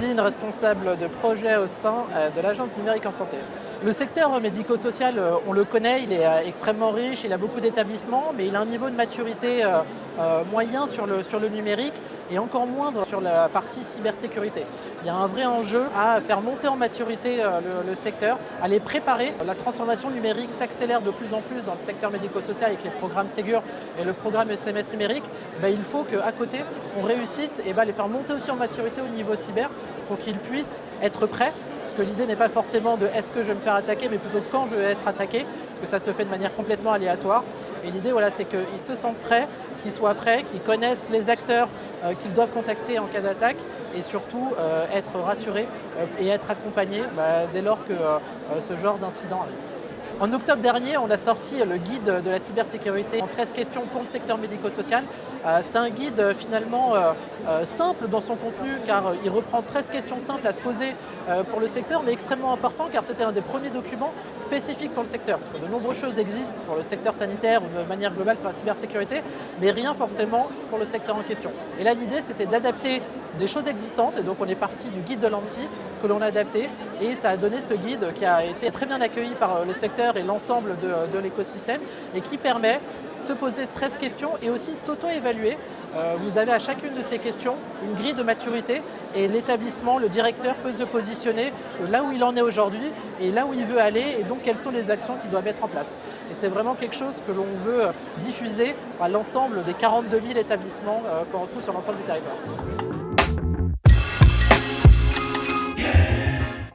Amandine, responsable de projet au sein de l'Agence numérique en santé. Le secteur médico-social, on le connaît, il est extrêmement riche, il a beaucoup d'établissements, mais il a un niveau de maturité moyen sur le numérique et encore moindre sur la partie cybersécurité. Il y a un vrai enjeu à faire monter en maturité le secteur, à les préparer. La transformation numérique s'accélère de plus en plus dans le secteur médico-social avec les programmes Ségur et le programme SMS numérique. Il faut qu'à côté, on réussisse et les faire monter aussi en maturité au niveau cyber pour qu'ils puissent être prêts. Parce que l'idée n'est pas forcément de est-ce que je vais me faire attaquer, mais plutôt quand je vais être attaqué, parce que ça se fait de manière complètement aléatoire. Et l'idée, c'est qu'ils se sentent prêts, qu'ils soient prêts, qu'ils connaissent les acteurs qu'ils doivent contacter en cas d'attaque et surtout être rassurés et être accompagnés dès lors que ce genre d'incident arrive. En octobre dernier, on a sorti le guide de la cybersécurité en 13 questions pour le secteur médico-social. C'est un guide finalement simple dans son contenu car il reprend 13 questions simples à se poser pour le secteur, mais extrêmement important car c'était un des premiers documents spécifiques pour le secteur. Parce que de nombreuses choses existent pour le secteur sanitaire ou de manière globale sur la cybersécurité, mais rien forcément pour le secteur en question. Et là, l'idée, c'était d'adapter des choses existantes, et donc on est parti du guide de l'ANSSI que l'on a adapté, et ça a donné ce guide qui a été très bien accueilli par le secteur et l'ensemble de l'écosystème, et qui permet de se poser 13 questions et aussi s'auto-évaluer. Vous avez à chacune de ces questions une grille de maturité, et l'établissement, le directeur peut se positionner là où il en est aujourd'hui et là où il veut aller, et donc quelles sont les actions qu'il doit mettre en place. Et c'est vraiment quelque chose que l'on veut diffuser à l'ensemble des 42 000 établissements qu'on retrouve sur l'ensemble du territoire.